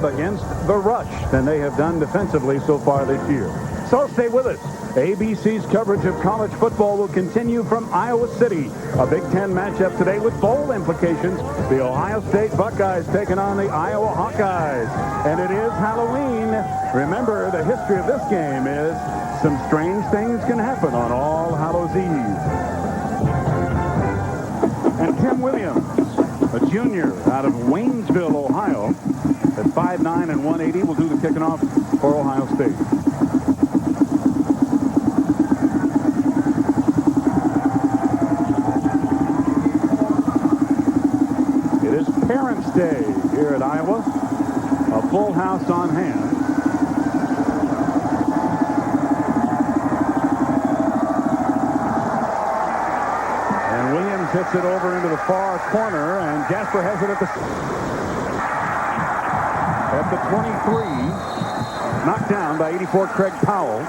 against the rush than they have done defensively so far this year. So stay with us. ABC's coverage of college football will continue from Iowa City. A Big Ten matchup today with bowl implications. The Ohio State Buckeyes taking on the Iowa Hawkeyes. And it is Halloween. Remember, the history of this game is some strange things can happen on All Hallows Eve. And Tim Williams, a junior out of Waynesville, Ohio, at 5'9" and 180, will do the kicking off for Ohio State. It is Parents' Day here at Iowa. A full house on hand. And Williams hits it over into the far corner, and Jasper has it at the 23, knocked down by 84 Craig Powell.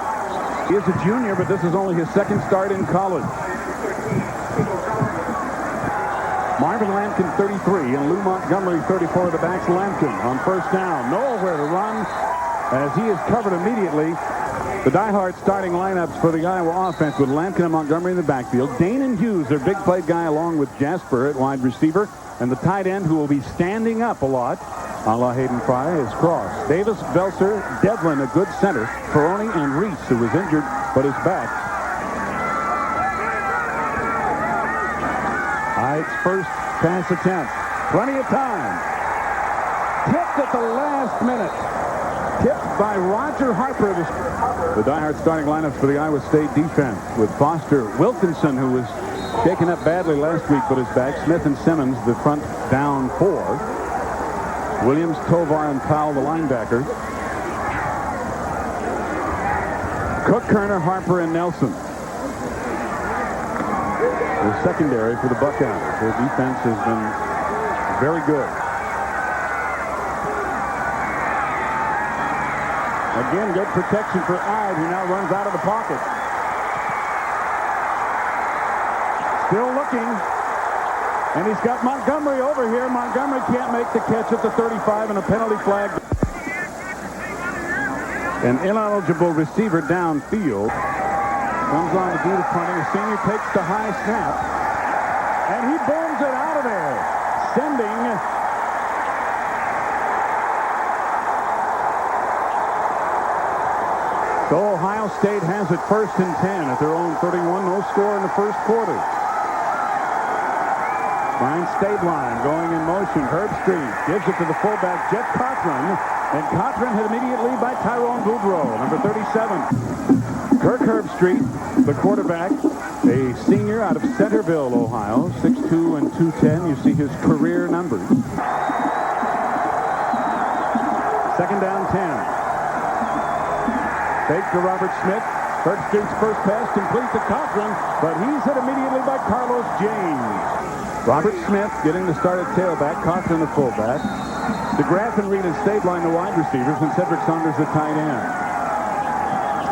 He is a junior, but this is only his second start in college. Marvin Lampkin, 33, and Lou Montgomery, 34 of the backs. Lampkin on first down. Nowhere to run as he is covered immediately. The diehard starting lineups for the Iowa offense with Lampkin and Montgomery in the backfield. Dane and Hughes, their big play guy, along with Jasper at wide receiver. And the tight end, who will be standing up a lot, a la Hayden Fry, is Cross. Davis, Belser, Devlin, a good center. Ferroni and Reese, who was injured but is back. Ike's first pass attempt. Plenty of time. Tipped at the last minute. Tipped by Roger Harper. The diehard starting lineups for the Iowa State defense with Foster, Wilkinson, who was shaken up badly last week but is back. Smith and Simmons, the front down four. Williams, Tovar, and Powell, the linebackers. Cook, Kerner, Harper, and Nelson. The secondary for the Buckeyes. Their defense has been very good. Again, good protection for Ide, who now runs out of the pocket. Still looking. And he's got Montgomery over here. Montgomery can't make the catch at the 35, and a penalty flag. An ineligible receiver downfield. Comes on to do the punting. The senior takes the high snap. And he booms it out of there. Sending so Ohio State has it 1st and 10 at their own 31. No score in the first quarter. Brian Stabline going in motion. Herbstreit gives it to the fullback, Jeff Cochran. And Cochran hit immediately by Tyrone Boudreaux, number 37. Kirk Herbstreit, the quarterback, a senior out of Centerville, Ohio, 6'2" and 210. You see his career numbers. 2nd down 10. Fake to Robert Smith. Herbstreit's first pass complete to Cochran, but he's hit immediately by Carlos James. Robert Smith getting the start at tailback, Cochran the fullback. DeGraff and Reed and Stabline the wide receivers, and Cedric Saunders the tight end.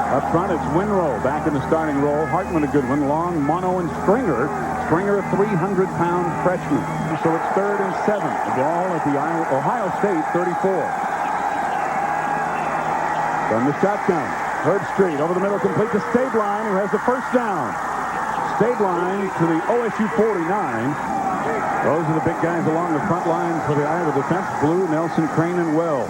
Up front, it's Winrow back in the starting role. Hartman a good one. Long, Mono, and Springer. Springer a 300-pound freshman. So it's 3rd and 7. The ball at the Ohio State 34. From the shotgun, Herbstreit over the middle, complete to Stabline, who has the first down. Stabline to the OSU 49. Those are the big guys along the front line for the Iowa defense. Blue, Nelson, Crane, and Wells.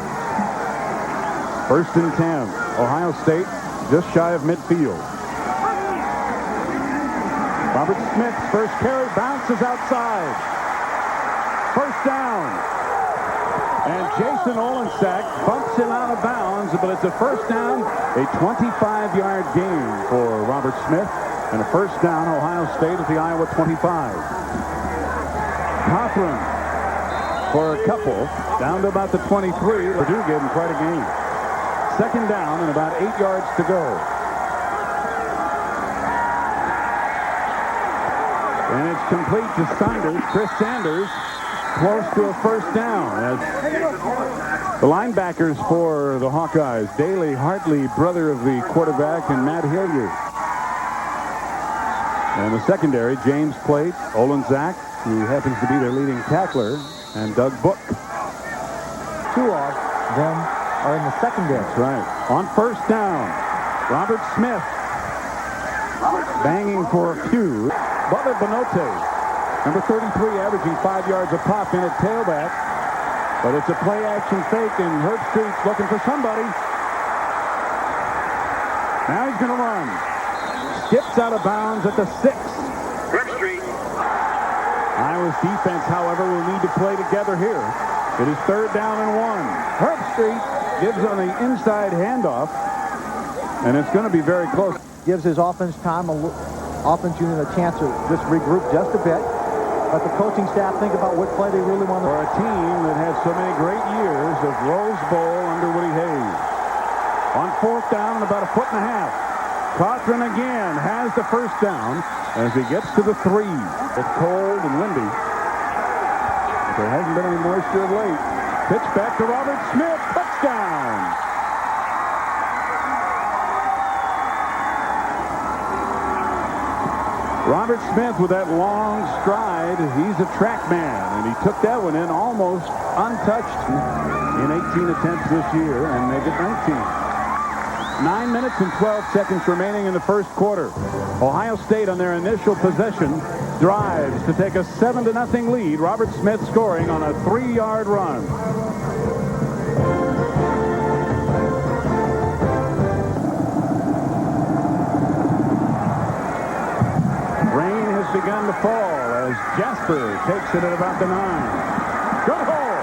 1st and 10. Ohio State just shy of midfield. Robert Smith's first carry bounces outside. 1st down. And Jason Olensack bumps him out of bounds, but it's a 1st down, a 25-yard gain for Robert Smith, and a 1st down, Ohio State at the Iowa 25. Cochran for a couple, down to about the 23. Purdue gave him quite a gain. 2nd down and about 8 yards to go. And it's complete to Sanders, Chris Sanders, close to a 1st down. As the linebackers for the Hawkeyes, Daley Hartley, brother of the quarterback, and Matt Hilliard. And the secondary, James Plate, Olensack, who happens to be their leading tackler, and Doug Book. 2 off. than are in the secondary. That's right. On first down, Robert Smith banging for a few. Butler Benote, number 33, averaging 5 yards a pop in at tailback. But it's a play-action fake, and Herbstreit's looking for somebody. Now he's going to run. Skips out of bounds at the 6. Herbstreit. Iowa's defense, however, will need to play together here. It is 3rd down and 1. Herbstreit gives on the inside handoff, and it's going to be very close. Gives his offense unit a chance to just regroup just a bit. Let the coaching staff think about what play they really want to. For a team that had so many great years of Rose Bowl under Woody Hayes. On 4th down and about a 1.5 feet. Cochran again has the first down as he gets to the 3. It's cold and windy. But there hasn't been any moisture of late. Pitch back to Robert Smith. Touchdown. Robert Smith with that long stride. He's a track man, and he took that one in almost untouched in 18 attempts this year and made it 19. 9 minutes and 12 seconds remaining in the first quarter. Ohio State on their initial possession drives to take a 7-0 lead. Robert Smith scoring on a 3-yard run. Rain has begun to fall as Jasper takes it at about the 9. Good hole.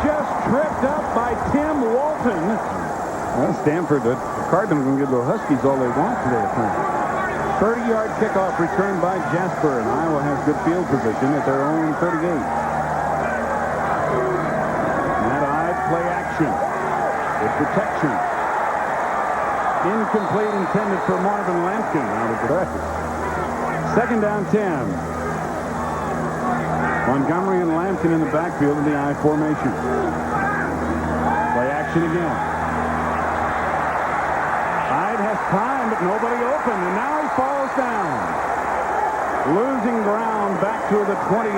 Just tripped up by Tim Walton. Well, Stanford, the Cardinals can give the Huskies all they want today, apparently. 30-yard kickoff returned by Jasper, and Iowa has good field position at their own 38. Net-eye play action with protection. Incomplete, intended for Marvin Lampkin out of the back. 2nd down 10. Montgomery and Lampkin in the backfield in the I formation. Play action again. Hyde has time, but nobody open, and now he falls down. Losing ground back to the 28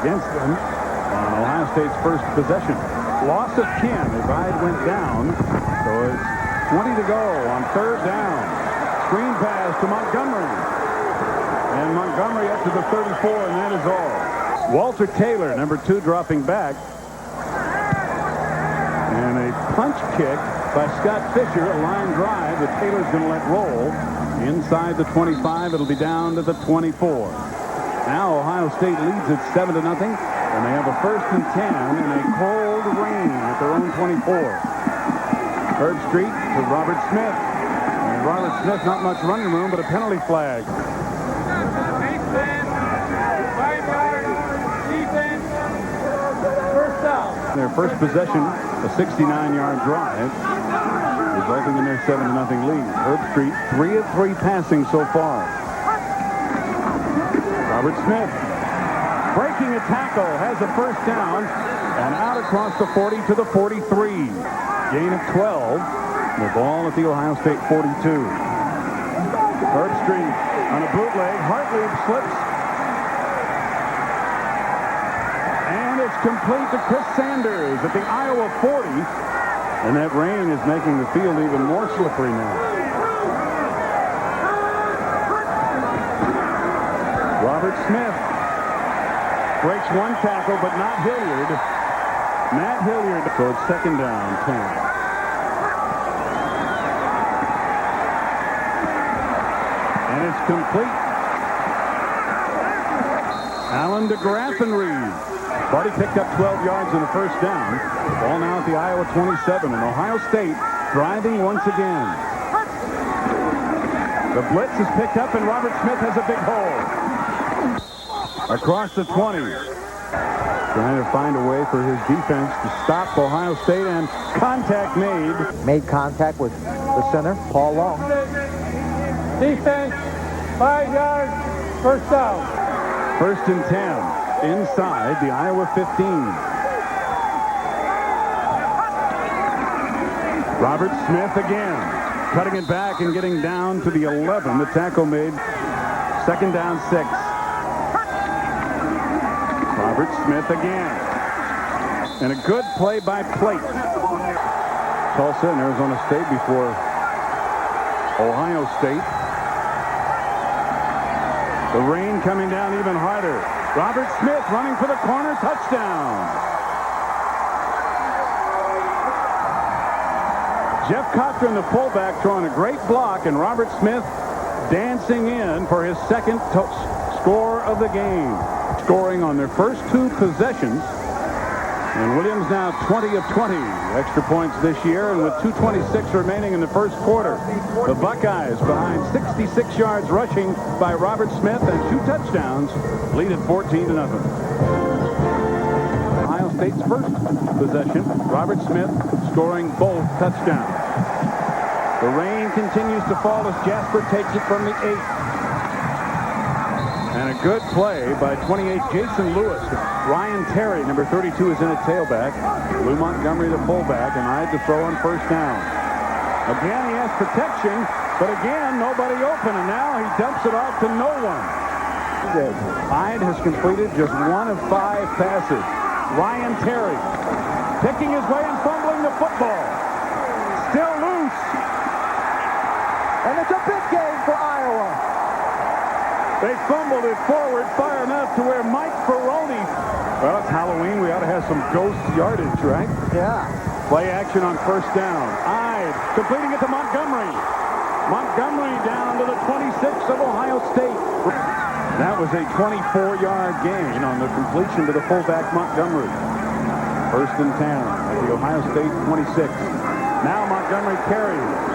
against them on Ohio State's first possession. Loss of 10 as Hyde went down, so it's 20 to go on 3rd down. Screen pass to Montgomery. And Montgomery up to the 34, and that is all. Walter Taylor, number 2, dropping back. And a punch kick by Scott Fisher, a line drive that Taylor's going to let roll. Inside the 25, it'll be down to the 24. Now Ohio State leads it 7-0, and they have a 1st and 10 in a cold rain at their own 24. Herbstreit to Robert Smith. And Robert Smith, not much running room, but a penalty flag. Defense. 5 yards. Defense. First down. Their first possession, a 69-yard drive, resulting in their 7-0 lead. Herbstreit, 3 of 3 passing so far. Robert Smith breaking a tackle, has a first down, and out across the 40 to the 43. Gain of 12. The ball at the Ohio State 42. Herbstreit on a bootleg. Hartlieb slips. And it's complete to Chris Sanders at the Iowa 40. And that rain is making the field even more slippery now. Robert Smith breaks one tackle, but not Hilliard. Matt Hilliard. So it's 2nd down, 10. And it's complete. Allen to Graffenried. Buddy picked up 12 yards in the first down. The ball now at the Iowa 27, and Ohio State driving once again. The blitz is picked up, and Robert Smith has a big hole. Across the 20. Trying to find a way for his defense to stop Ohio State, and contact made. Made contact with the center, Paul Long. Defense. 5 yards. First down. 1st and 10. Inside the Iowa 15. Robert Smith again. Cutting it back and getting down to the 11. The tackle made. 2nd down, 6. Robert Smith again. And a good play by Plate. Tulsa and Arizona State before Ohio State. The rain coming down even harder. Robert Smith running for the corner, touchdown. Jeff Cochran, the fullback, throwing a great block, and Robert Smith dancing in for his second score of the game. Scoring on their first 2 possessions. And Williams now 20 of 20 extra points this year, and with 2:26 remaining in the first quarter. The Buckeyes behind 66 yards rushing by Robert Smith and 2 touchdowns lead at 14-0. Ohio State's first possession, Robert Smith scoring both touchdowns. The rain continues to fall as Jasper takes it from the 8. And a good play by 28 Jason Lewis. Ryan Terry, number 32, is in at tailback. Lou Montgomery, the fullback, and Ide to throw on first down. Again, he has protection, but again, nobody open, and now he dumps it off to no one. Ide has completed just 1 of 5 passes. Ryan Terry picking his way and fumbling the football. Still loose. And it's a big game for Iowa. They fumbled it forward far enough to where Mike Ferroni. Well, it's Halloween. We ought to have some ghost yardage, right? Yeah. Play action on first down. Ide completing it to Montgomery. Montgomery down to the 26 of Ohio State. That was a 24-yard gain on the completion to the fullback Montgomery. First and 10 at the Ohio State 26. Now Montgomery carries.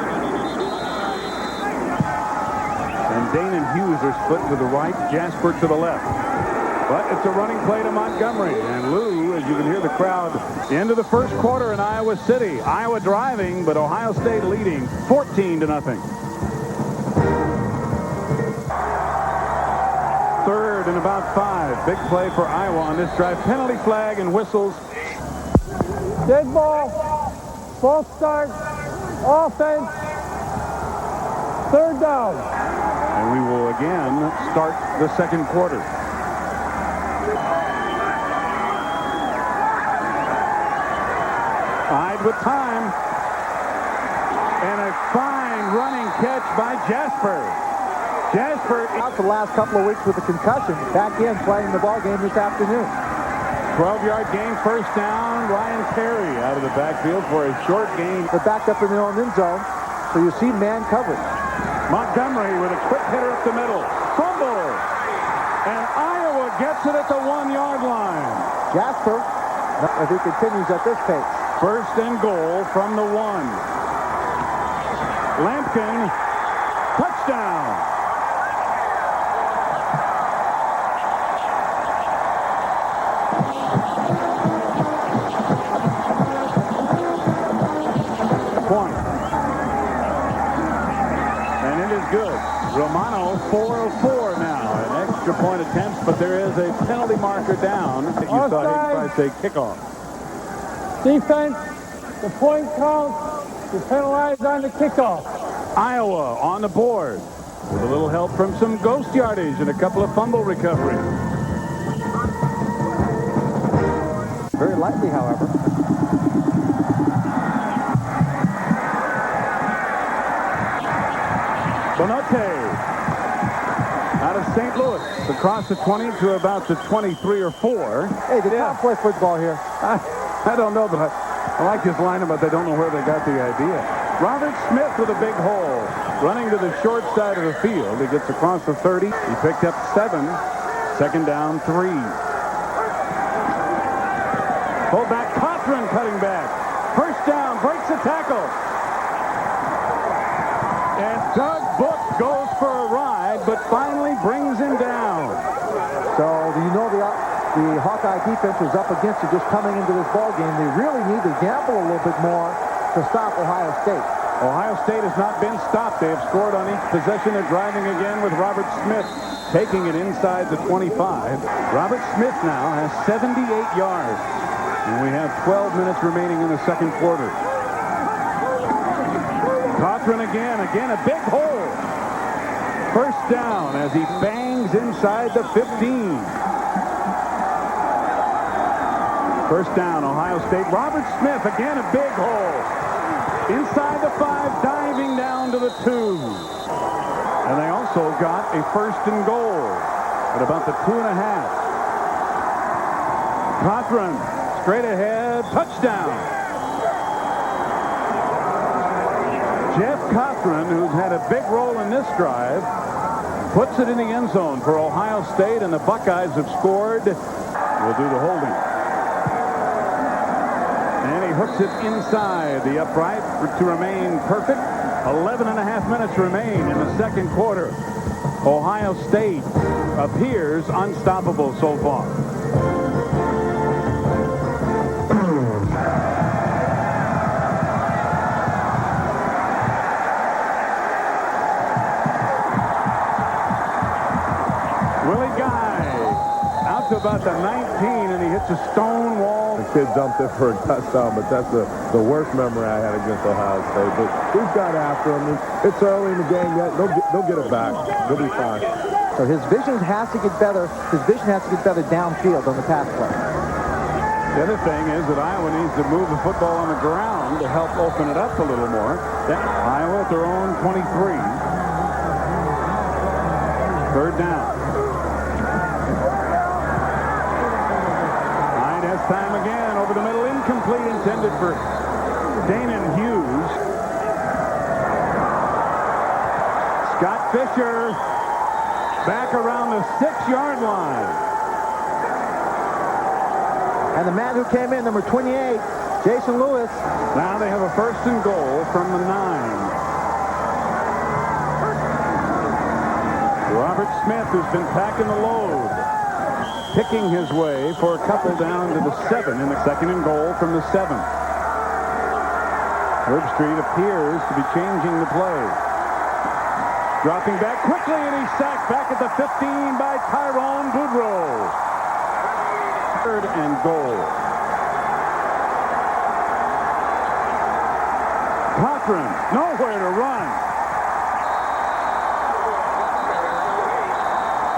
And Dane and Hughes are split to the right, Jasper to the left. But it's a running play to Montgomery. And Lou, as you can hear the crowd, the end of the first quarter in Iowa City. Iowa driving, but Ohio State leading 14-0. Third and about 5. Big play for Iowa on this drive. Penalty flag and whistles. Dead ball. False start. Offense. Third down. And we will again start the second quarter. Ide with time. And a fine running catch by Jasper. Jasper Out the last couple of weeks with a concussion. Back in playing the ball game this afternoon. 12-yard gain, first down. Ryan Terry out of the backfield for a short gain. They're backed up in their own end zone, so you see man coverage. Montgomery with a quick hitter up the middle. Fumble. And Iowa gets it at the 1-yard line. Jasper, if he continues at this pace. First and goal from the 1. Lampkin, touchdown. Point. And it is good. Romano 4 of 4 now. An extra point attempts, but there is a penalty marker down. You saw him try to say kickoff. Defense, the point count, you penalize on the kickoff. Iowa on the board with a little help from some ghost yardage and a couple of fumble recoveries. Very lightly, however. Bonote out of St. Louis across the 20 to about the 23 or 4. Hey, did Tom play football here? I don't know, but I like his lineup, but they don't know where they got the idea. Robert Smith with a big hole. Running to the short side of the field. He gets across the 30. He picked up 7. Second down, 3. Fullback Cochran cutting back. First down, breaks the tackle. And Doug Book goes for a ride, but finally brings him down. So, do you know the Hawkeye defense is up against it just coming into this ball game. They really need to gamble a little bit more to stop Ohio State. Ohio State has not been stopped. They have scored on each possession. They're driving again with Robert Smith taking it inside the 25. Robert Smith now has 78 yards. And we have 12 minutes remaining in the second quarter. Cochran again a big hole. First down as he bangs inside the 15. First down, Ohio State. Robert Smith, again a big hole. Inside the 5, diving down to the 2. And they also got a first and goal at about the 2.5. Cothran, straight ahead, touchdown. Jeff Cothran, who's had a big role in this drive, puts it in the end zone for Ohio State, and the Buckeyes have scored. We'll do the holding. And he hooks it inside the upright to remain perfect. 11.5 minutes remain in the second quarter. Ohio State appears unstoppable so far. Willie Guy out to about the 19, and he hits a stone wall. The kid jumped it for a touchdown, but that's the worst memory I had against Ohio State. But we've got after him. It's early in the game yet. They'll get it back. They'll be fine. So his vision has to get better. His vision has to get better downfield on the pass play. The other thing is that Iowa needs to move the football on the ground to help open it up a little more. Iowa at their own 23. Third down. Hyde has time again. Over the middle. Incomplete. Intended for Danon Hughes. Scott Fisher back around the 6-yard line. And the man who came in, number 28, Jason Lewis. Now they have a first and goal from the 9. Robert Smith, who's been packing the load, picking his way for a couple down to the 7 in the second and goal from the 7. Herbstreit appears to be changing the play. Dropping back quickly, and he's sacked back at the 15 by Tyrone Boudreaux. Third and goal. Cothran, nowhere to run.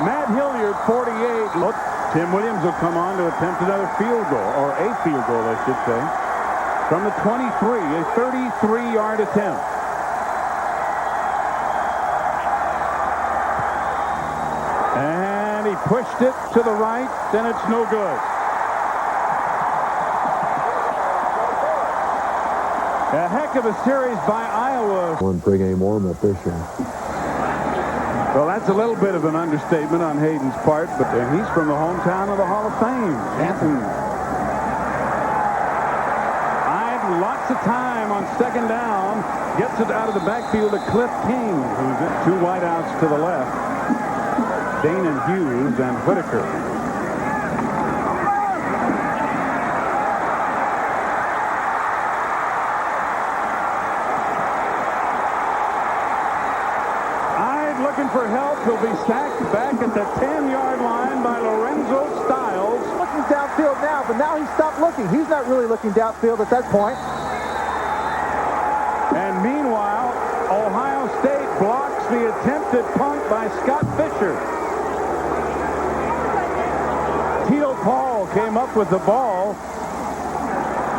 Matt Hilliard, 48. Look, Tim Williams will come on to attempt another field goal, or a field goal, I should say, from the 23, a 33-yard attempt. And he pushed it to the right, then it's no good. A heck of a series by Iowa. One pregame warm-up this year. Well, that's a little bit of an understatement on Hayden's part, but he's from the hometown of the Hall of Fame. Anthony. Hyde, lots of time on second down. Gets it out of the backfield to Cliff King, who's at 2 wideouts to the left. Danon Hughes and Whitaker. Looking for help. He'll be sacked back at the 10-yard line by Lorenzo Styles. Looking downfield now, but now he's stopped looking. He's not really looking downfield at that point. And meanwhile, Ohio State blocks the attempted punt by Scott Fisher. Tito Paul came up with the ball.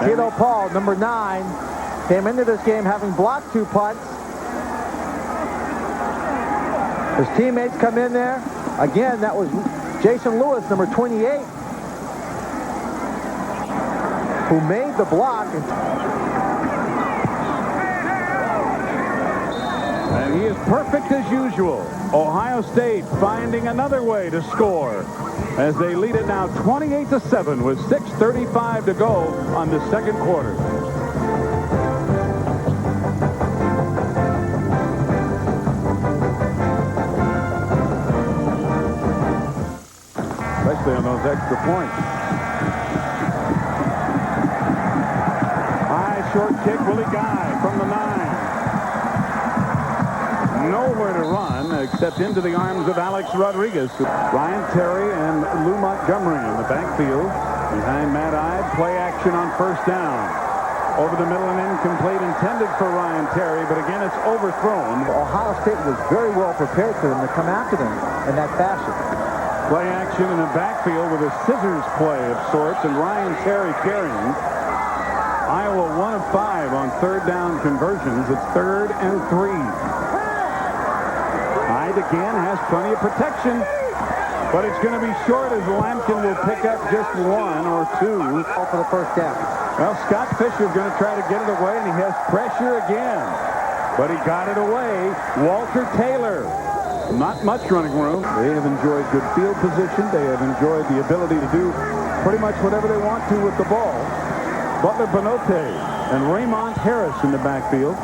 Tito Paul, number 9, came into this game having blocked 2 punts. His teammates come in there. Again, that was Jason Lewis, number 28, who made the block. And he is perfect as usual. Ohio State finding another way to score as they lead it now 28-7 with 6:35 to go on the second quarter. Especially on those extra points. High short kick, Willie Guy from the 9. Nowhere to run except into the arms of Alex Rodriguez. Ryan Terry and Lou Montgomery in the backfield. Behind Matt Hyde, play action on first down. Over the middle and incomplete, intended for Ryan Terry, but again it's overthrown. Ohio State was very well prepared for them to come after them in that fashion. Play action in the backfield with a scissors play of sorts, and Ryan Terry carrying. Iowa 1 of 5 on third down conversions. It's 3rd and 3. Hyde again has plenty of protection, but it's going to be short as Lampkin will pick up just 1 or 2. All for the first down. Well, Scott Fisher's going to try to get it away, and he has pressure again. But he got it away. Walter Taylor. Not much running room. They have enjoyed good field position. They have enjoyed the ability to do pretty much whatever they want to with the ball. Butler Benote and Raymond Harris in the backfield.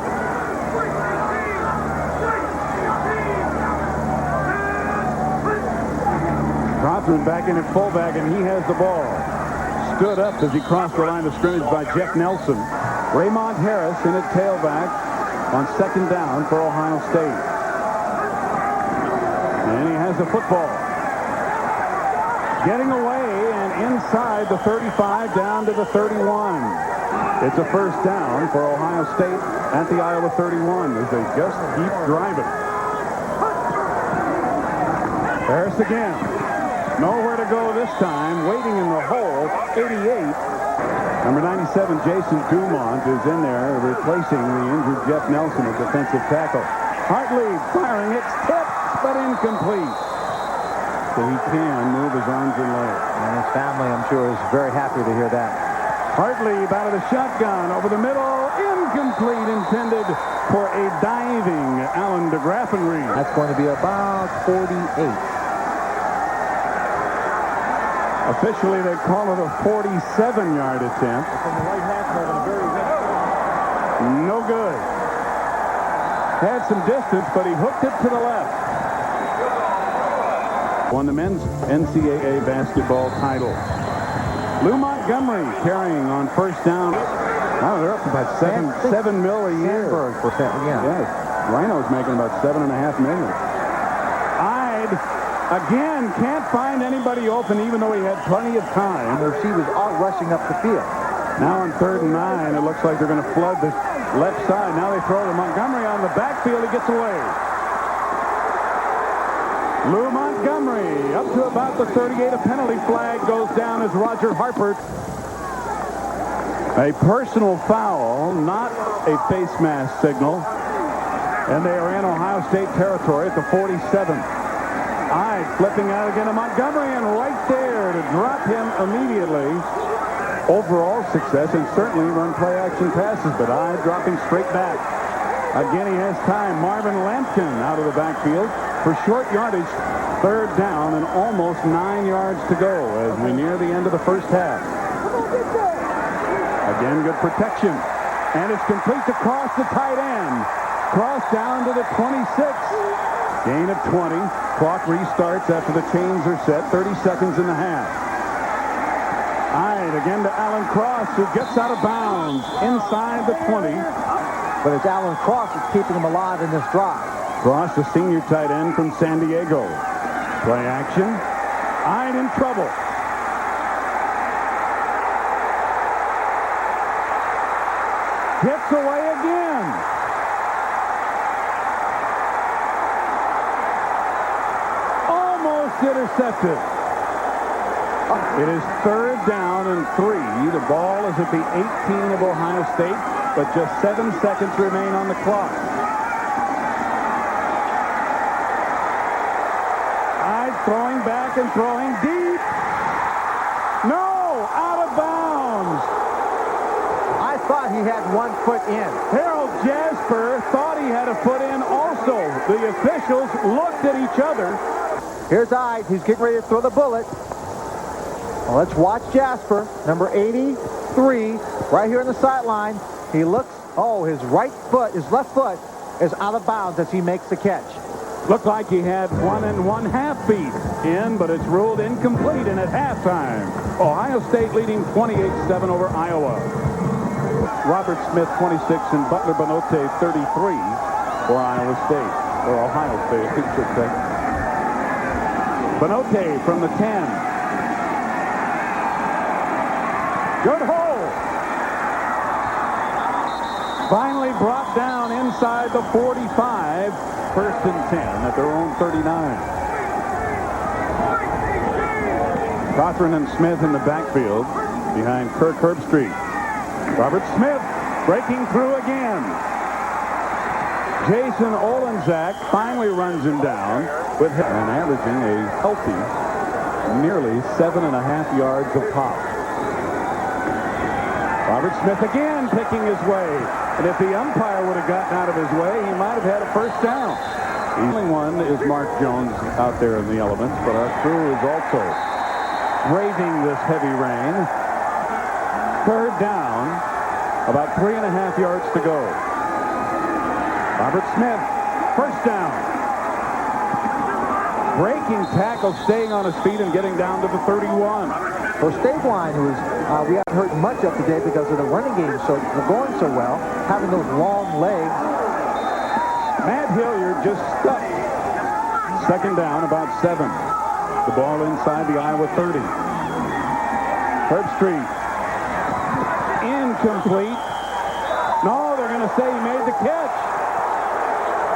Cothran back in at fullback, and he has the ball. Stood up as he crossed the line of scrimmage by Jeff Nelson. Raymond Harris in at tailback on 2nd down for Ohio State. And he has the football. Getting away and inside the 35 down to the 31. It's a first down for Ohio State at the Iowa 31 as they just keep driving. Harris again. Nowhere to go this time. Waiting in the hole. 88. Number 97, Jason Dumont, is in there replacing the injured Jeff Nelson at defensive tackle. Hartley firing. It's tipped, but incomplete. So he can move his arms and legs. And his family, I'm sure, is very happy to hear that. Hartley out of the shotgun over the middle. Incomplete, intended for a diving Alan DeGraffenreid. That's going to be about 48. Officially, they call it a 47-yard attempt. From the right half, No good. Had some distance, but he hooked it to the left. Won the men's NCAA basketball title. Lou Montgomery carrying on first down. Oh, they're up to about $7 million a year. Yeah. Yes. Rhino's making about $7.5 million. Hyde again can't find anybody open, even though he had plenty of time. The receivers are rushing up the field. Now on 3rd and 9, it looks like they're going to flood the left side. Now they throw to Montgomery on the backfield. He gets away. Lou Montgomery up to about the 38. A penalty flag goes down as Roger Harper. A personal foul, not a face mask signal. And they are in Ohio State territory at the 47. Hyde flipping out again to Montgomery, and right there to drop him immediately. Overall success, and certainly run play action passes, but Hyde dropping straight back. Again, he has time. Marvin Lampkin out of the backfield for short yardage. 3rd down and almost 9 yards to go as we near the end of the first half. Again, good protection. And it's complete to Cross, the tight end. Cross down to the 26. Gain of 20. Clock restarts after the chains are set. 30 seconds in the half. Hyde again to Alan Cross, who gets out of bounds inside the 20. But it's Alan Cross that's keeping him alive in this drive. Cross, the senior tight end from San Diego. Play action. Hyde in trouble. Gets away again. Almost intercepted. It is 3rd down and 3. The ball is at the 18 of Ohio State, but just 7 seconds remain on the clock. Hyde throwing back and throwing deep. No, out of bounds. I thought he had 1 foot in. Harold Jasper thought he had a foot in also. The officials looked at each other. Here's Hyde. He's getting ready to throw the bullet. Well, let's watch Jasper, number 83, right here on the sideline. He looks, his left foot is out of bounds as he makes the catch. Looked like he had 1 1/2 feet in, but it's ruled incomplete. And at halftime, Ohio State leading 28-7 over Iowa. Robert Smith, 26, and Butler Benote, 33 for Iowa State, or Ohio State, I should say. Benote from the 10. Good hole. Finally brought down inside the 45. 1st and 10 at their own 39. Cochran and Smith in the backfield behind Kirk Herbstreit. Robert Smith breaking through again. Jason Olenzak finally runs him down with him and averaging a healthy nearly 7.5 yards a pop. Robert Smith again picking his way. And if the umpire would have gotten out of his way, he might have had a first down. The only one is Mark Jones out there in the elements, but our crew is also braving this heavy rain. Third down, about 3.5 yards to go. Robert Smith, first down. Breaking tackle, staying on his feet and getting down to the 31. For Stabline, who is we haven't heard much of today because of the running game going so well, having those long legs. Matt Hilliard just stuck. Second down, about 7. The ball inside the Iowa 30. Herbstreit. Incomplete. No, they're going to say he made the catch.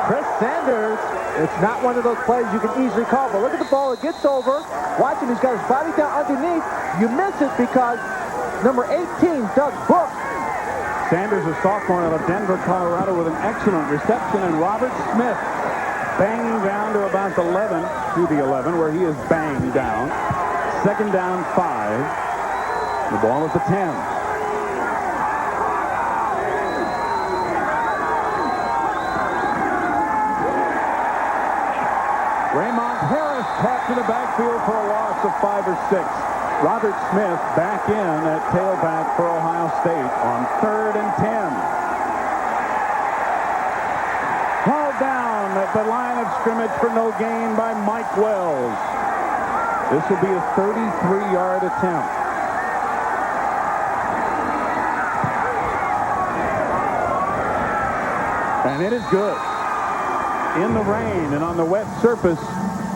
Chris Sanders, it's not one of those plays you can easily call, but look at the ball. It gets over. Watch him. He's got his body down underneath. You miss it because number 18, Doug Book. Sanders, a sophomore out of Denver, Colorado, with an excellent reception, and Robert Smith banging down to about the 11, to the 11, where he is banged down. Second down, 5. The ball is at 10. Raymond Harris tapped to the backfield for a loss of 5 or 6. Robert Smith back in at tailback for Ohio State on 3rd and 10. Hauled down at the line of scrimmage for no gain by Mike Wells. This will be a 33-yard attempt. And it is good. In the rain and on the wet surface,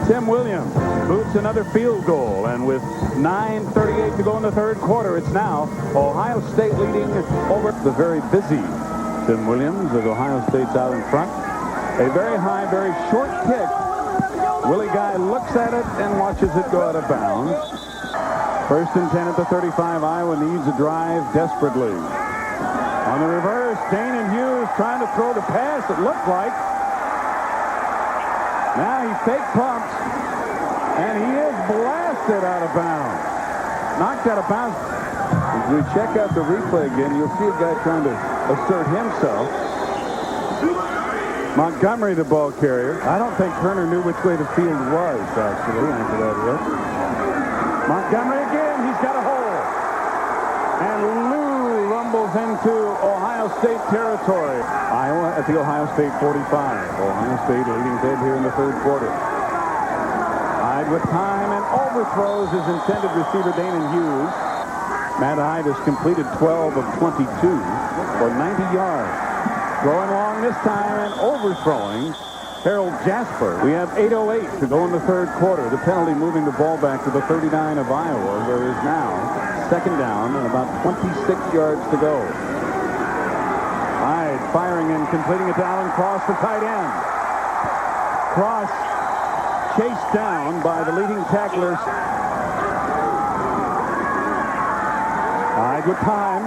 Tim Williams boots another field goal, and with 9:38 to go in the third quarter, it's now Ohio State leading over the very busy Tim Williams as Ohio State's out in front. A very high, very short kick. Willie Guy looks at it and watches it go out of bounds. First and 10 at the 35. Iowa needs a drive desperately. On the reverse, Dana Hughes trying to throw the pass, it looked like. Now he fake pumps, and he is blasted out of bounds. Knocked out of bounds. As we check out the replay again, you'll see a guy trying to assert himself. Montgomery, the ball carrier. I don't think Turner knew which way the field was, actually, after that hit. Montgomery again, he's got a hole. And Lou rumbles into Ohio State territory. Iowa at the Ohio State 45. Ohio State leading big here in the third quarter. Hyde with time and overthrows his intended receiver, Dana Hughes. Matt Hyde has completed 12 of 22 for 90 yards. Throwing long this time and overthrowing Harold Jasper. We have 8:08 to go in the third quarter. The penalty moving the ball back to the 39 of Iowa, where it is now second down and about 26 yards to go. Hyde firing and completing it to Alan Cross for tight end. Cross chased down by the leading tacklers. Hyde with time.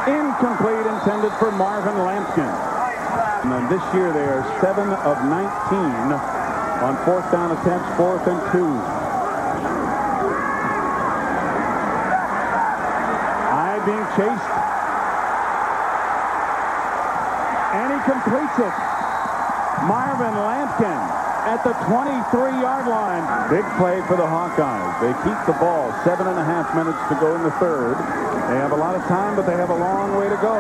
Incomplete, intended for Marvin Lampkin. And then this year they are 7 of 19 on fourth down attempts, 4th and 2. Hyde being chased. And he completes it. Marvin Lampkin at the 23-yard line. Big play for the Hawkeyes. They keep the ball. 7.5 minutes to go in the third. They have a lot of time, but they have a long way to go.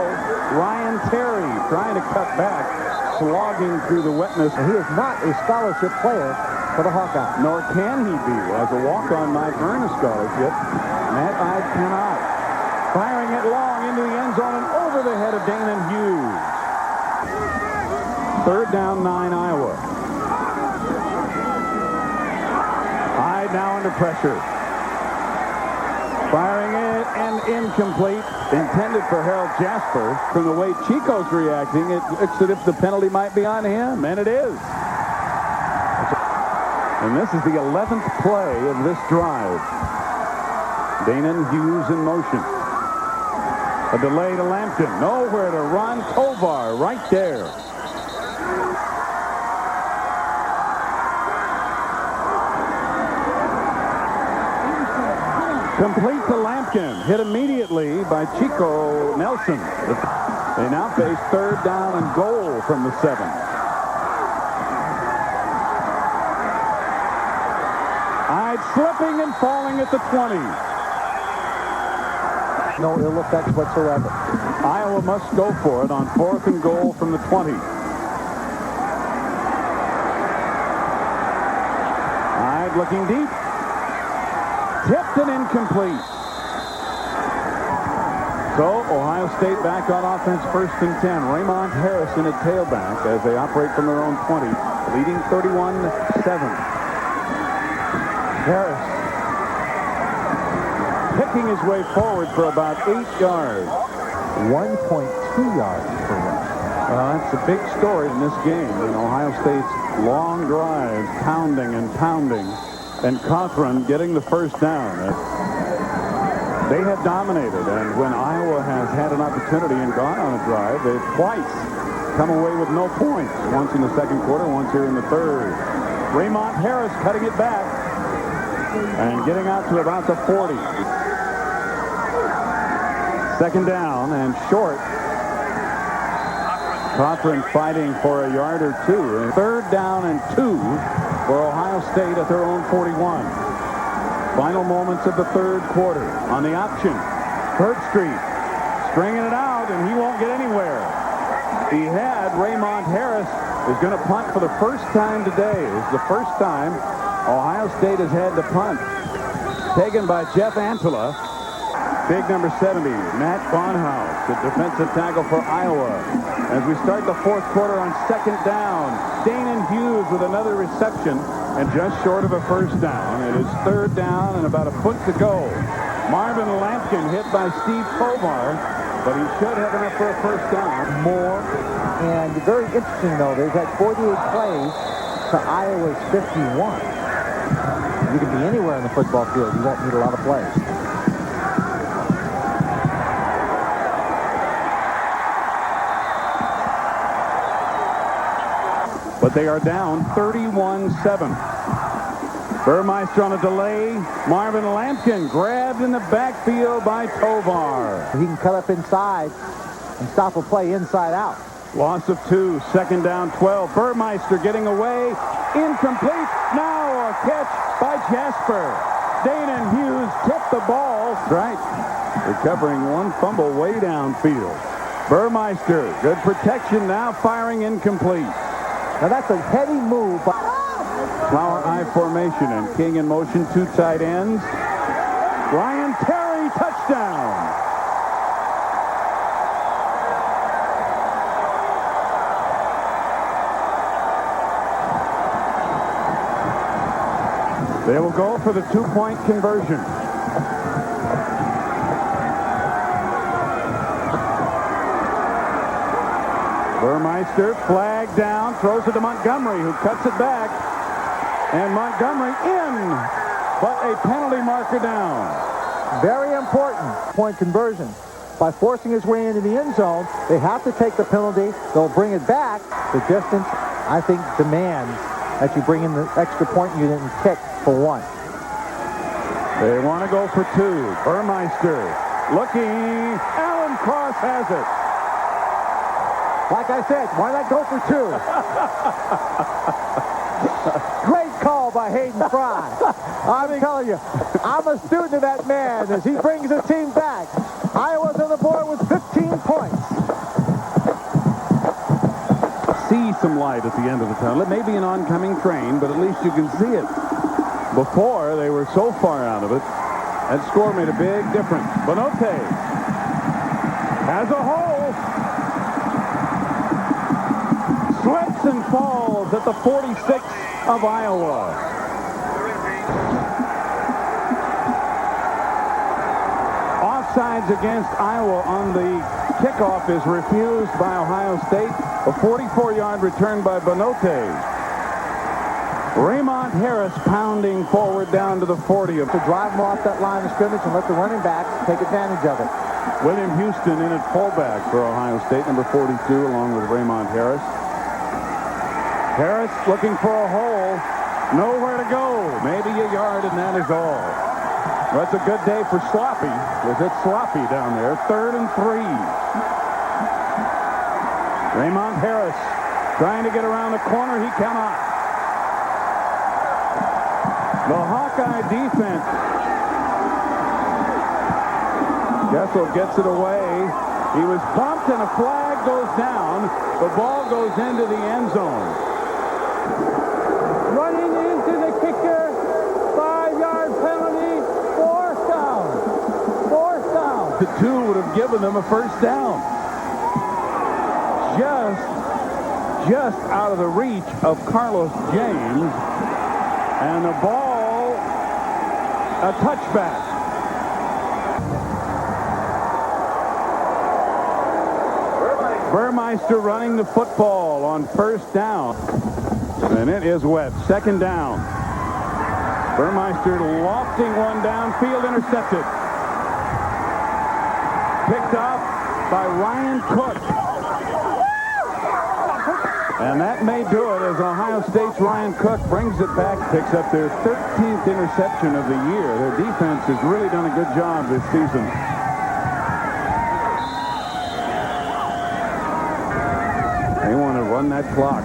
Ryan Terry trying to cut back, slogging through the wetness. And he is not a scholarship player for the Hawkeyes. Nor can he be. As a walk-on might earn a scholarship, Matt Hyde cannot. Firing it long into the end zone and over the head of Dana Hughes. Third down, 9 Iowa. Hyde now under pressure. Firing it and incomplete. Intended for Harold Jasper. From the way Chico's reacting, it looks as if the penalty might be on him, and it is. And this is the 11th play of this drive. Dana and Hughes in motion. A delay to Lampkin. Nowhere to run. Tovar right there. Complete to Lampkin. Hit immediately by Chico Nelson. They now face 3rd down and goal from the 7. Hyde slipping and falling at the 20. No ill effects whatsoever. Iowa must go for it on 4th and goal from the 20. Hyde looking deep. Tipped and incomplete. So Ohio State back on offense, 1st and 10. Raymond Harrison at tailback as they operate from their own 20, leading 31-7. Harris picking his way forward for about 8 yards. 1.2 yards per rush. That's a big story in this game. In Ohio State's long drives, pounding and pounding, and Cothran getting the 1st down. They have dominated, and when Iowa has had an opportunity and gone on a drive, they've twice come away with no points. Once in the 2nd quarter, once here in the 3rd. Raymond Harris cutting it back and getting out to about the 40. 2nd down and short. Cothran fighting for a yard or 2. And 3rd down and 2 for Ohio State at their own 41. Final moments of the 3rd quarter. On the option, Street stringing it out, and he won't get anywhere. He had Raymond Harris is going to punt for the first time today. It's the first time Ohio State has had to punt. Taken by Jeff Antela. Big number 70, Matt Bonhouse, the defensive tackle for Iowa. As we start the 4th quarter on 2nd down, Dana Hughes with another reception and just short of a 1st down. It is 3rd down and about a foot to go. Marvin Lampkin hit by Steve Tovar, but he should have enough for a 1st down. More. And very interesting, though, they've had 48 plays to Iowa's 51. You can be anywhere in the football field. You won't need a lot of plays. But they are down 31-7. Burmeister on a delay. Marvin Lampkin grabbed in the backfield by Tovar. He can cut up inside and stop a play inside out. Loss of 2, 2nd down 12. Burmeister getting away. Incomplete. Now a catch by Jasper. Dana Hughes tipped the ball. Right. Recovering one fumble way downfield. Burmeister, good protection, now firing incomplete. Now that's a heady move. Flower I formation and King in motion, 2 tight ends. Ryan Terry, touchdown. They will go for the 2-point conversion. Burmeister, flag down, throws it to Montgomery, who cuts it back. And Montgomery in, but a penalty marker down. Very important point conversion. By forcing his way into the end zone, they have to take the penalty. They'll bring it back. The distance, I think, demands that you bring in the extra point you didn't kick for 1. They want to go for 2. Burmeister looking. Alan Cross has it. Like I said, why not go for 2? Great call by Hayden Fry. I'm telling you, I'm a student of that man as he brings his team back. Iowa's on the board with 15 points. See some light at the end of the tunnel. It may be an oncoming train, but at least you can see it. Before, they were so far out of it. That score made a big difference. Bonote has a hole. Slips and falls at the 46 of Iowa. Offsides against Iowa on the kickoff is refused by Ohio State. A 44-yard return by Bonote. Raymond Harris pounding forward down to the 40. To drive them off that line of scrimmage and let the running backs take advantage of it. William Houston in at fullback for Ohio State, number 42, along with Raymond Harris. Harris looking for a hole. Nowhere to go. Maybe a yard, and that is all. Well, it's a good day for Sloppy. Was it Sloppy down there? 3rd and 3. Raymond Harris trying to get around the corner. He cannot. The Hawkeye defense. Gessel gets it away. He was bumped, and a flag goes down. The ball goes into the end zone. Running into the kicker. 5-yard penalty. 4th down. 4th down. The 2 would have given them a first down. Just out of the reach of Carlos James. And the ball, a touchback. Burmeister running the football on 1st down. And it is wet. 2nd down. Burmeister lofting one downfield, intercepted. Picked up by Ryan Cook. And that may do it as Ohio State's Ryan Cook brings it back, picks up their 13th interception of the year. Their defense has really done a good job this season. They want to run that clock.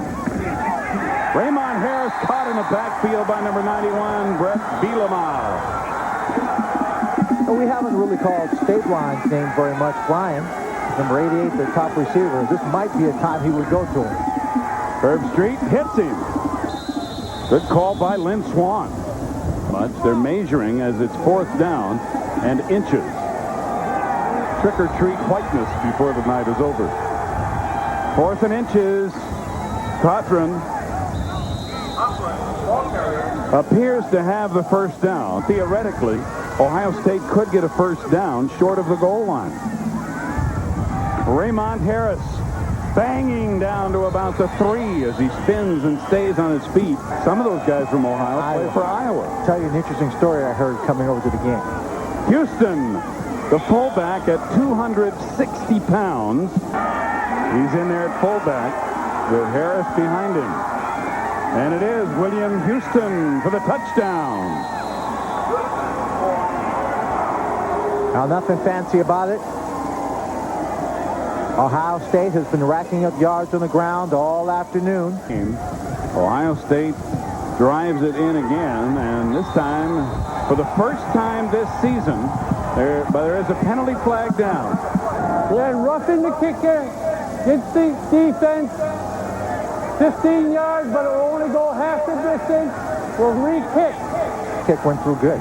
Raymond Harris caught in the backfield by number 91, Brett Bielema. Well, we haven't really called Stapeline's name very much. Brian, number 88, their top receiver. This might be a time he would go to him. Herb Street hits him. Good call by Lynn Swan. But they're measuring as it's 4th down and inches. Trick-or-treat whiteness before the night is over. 4th and inches. Cochran appears to have the first down. Theoretically, Ohio State could get a first down short of the goal line. Raymond Harris banging down to about the 3 as he spins and stays on his feet. Some of those guys from Ohio play for Iowa. I'll tell you an interesting story I heard coming over to the game. Houston, the fullback at 260 pounds. He's in there at fullback with Harris behind him. And it is William Houston for the touchdown. Now, nothing fancy about it. Ohio State has been racking up yards on the ground all afternoon. Ohio State drives it in again, and this time, for the first time this season, there is a penalty flag down. Then roughing the kicker. Gets the defense. 15 yards, but it will only go half the distance. Will re-kick. Kick went through good.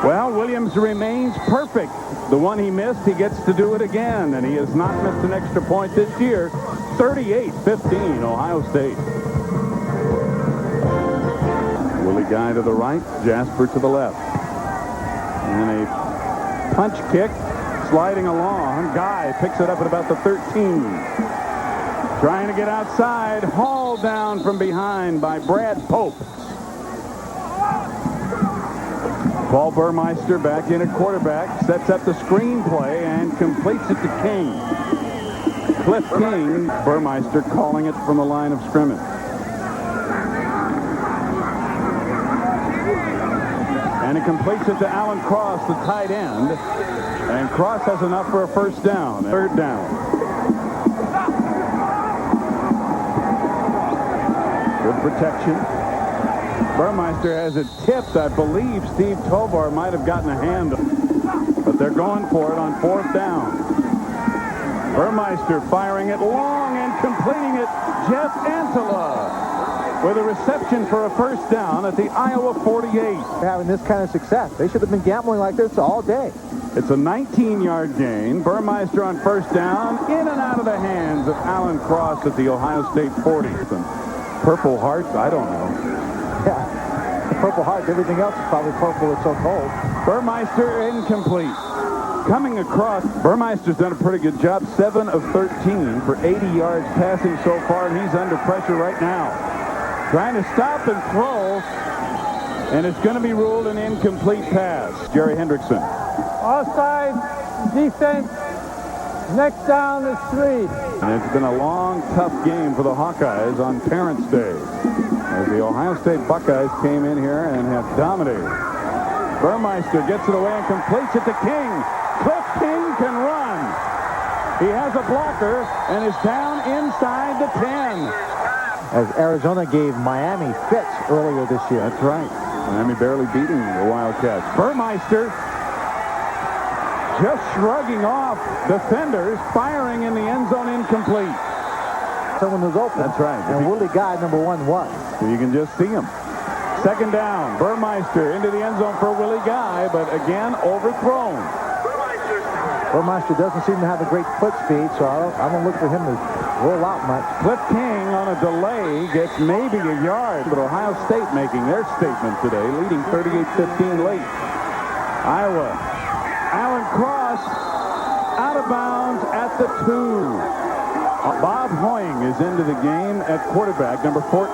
Well, Williams remains perfect. The one he missed, he gets to do it again, and he has not missed an extra point this year. 38-15, Ohio State. Willie Guy to the right, Jasper to the left. And a punch kick, sliding along. Guy picks it up at about the 13. Trying to get outside, hauled down from behind by Brad Pope. Paul Burmeister back in at quarterback, sets up the screenplay and completes it to King. Cliff King, Burmeister calling it from the line of scrimmage. And it completes it to Alan Cross, the tight end. And Cross has enough for a first down. 3rd down. Good protection. Burmeister has it tipped. I believe Steve Tovar might have gotten a hand, but they're going for it on 4th down. Burmeister firing it long and completing it. Jeff Antela with a reception for a first down at the Iowa 48. Having this kind of success. They should have been gambling like this all day. It's a 19-yard gain. Burmeister on first down, in and out of the hands of Alan Cross at the Ohio State 40. And Purple Hearts, I don't know. Yeah, the Purple Hearts, everything else is probably purple, it's so cold. Burmeister incomplete. Coming across, Burmeister's done a pretty good job. 7 of 13 for 80 yards passing so far, and he's under pressure right now. Trying to stop and throw, and it's going to be ruled an incomplete pass. Jerry Hendrickson. Offside defense. Next down is 3. And it's been a long, tough game for the Hawkeyes on Parents' Day, as the Ohio State Buckeyes came in here and have dominated. Burmeister gets it away and completes it to King. Cliff King can run. He has a blocker and is down inside the 10. As Arizona gave Miami fits earlier this year. That's right. Miami barely beating the Wildcats. Burmeister just shrugging off defenders, firing in the end zone, incomplete. Someone was open. That's right. And Willie Guy, number 1, was. You can just see him. Second down. Burmeister into the end zone for Willie Guy, but again overthrown. Burmeister doesn't seem to have a great foot speed, so I don't look for him to roll out much. Cliff King on a delay gets maybe a yard, but Ohio State making their statement today, leading 38-15 late. Iowa. Alan Cross out of bounds at the 2. Bob Hoying is into the game at quarterback, number 14,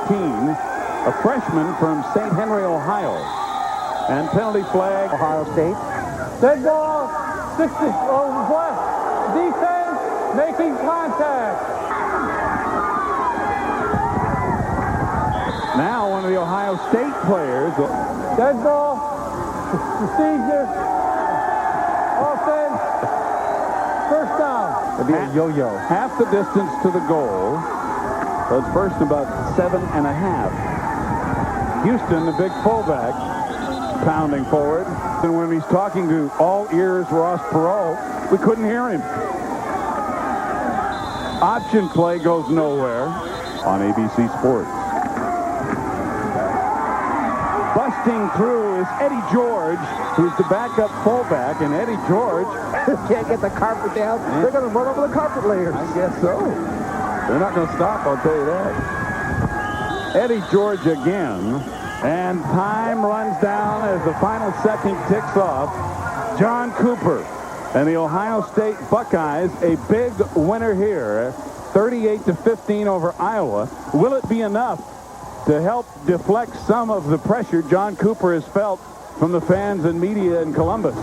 a freshman from St. Henry, Ohio. And penalty flag. Ohio State. Dead ball. 60. West. Defense making contact. Now one of the Ohio State players. Dead ball. Procedure. Offense. First down. It'll be a yo-yo. Half the distance to the goal. So it's first about 7.5. Houston, the big fullback, pounding forward. And when he's talking to all ears Ross Perot, we couldn't hear him. Option play goes nowhere on ABC Sports. Busting through is Eddie George, who's the backup fullback, and Eddie George can't get the carpet down. They're going to run over the carpet layers. I guess so. They're not going to stop, I'll tell you that. Eddie George again, and time runs down as the final second ticks off. John Cooper and the Ohio State Buckeyes, a big winner here, 38-15 over Iowa. Will it be enough to help deflect some of the pressure John Cooper has felt from the fans and media in Columbus?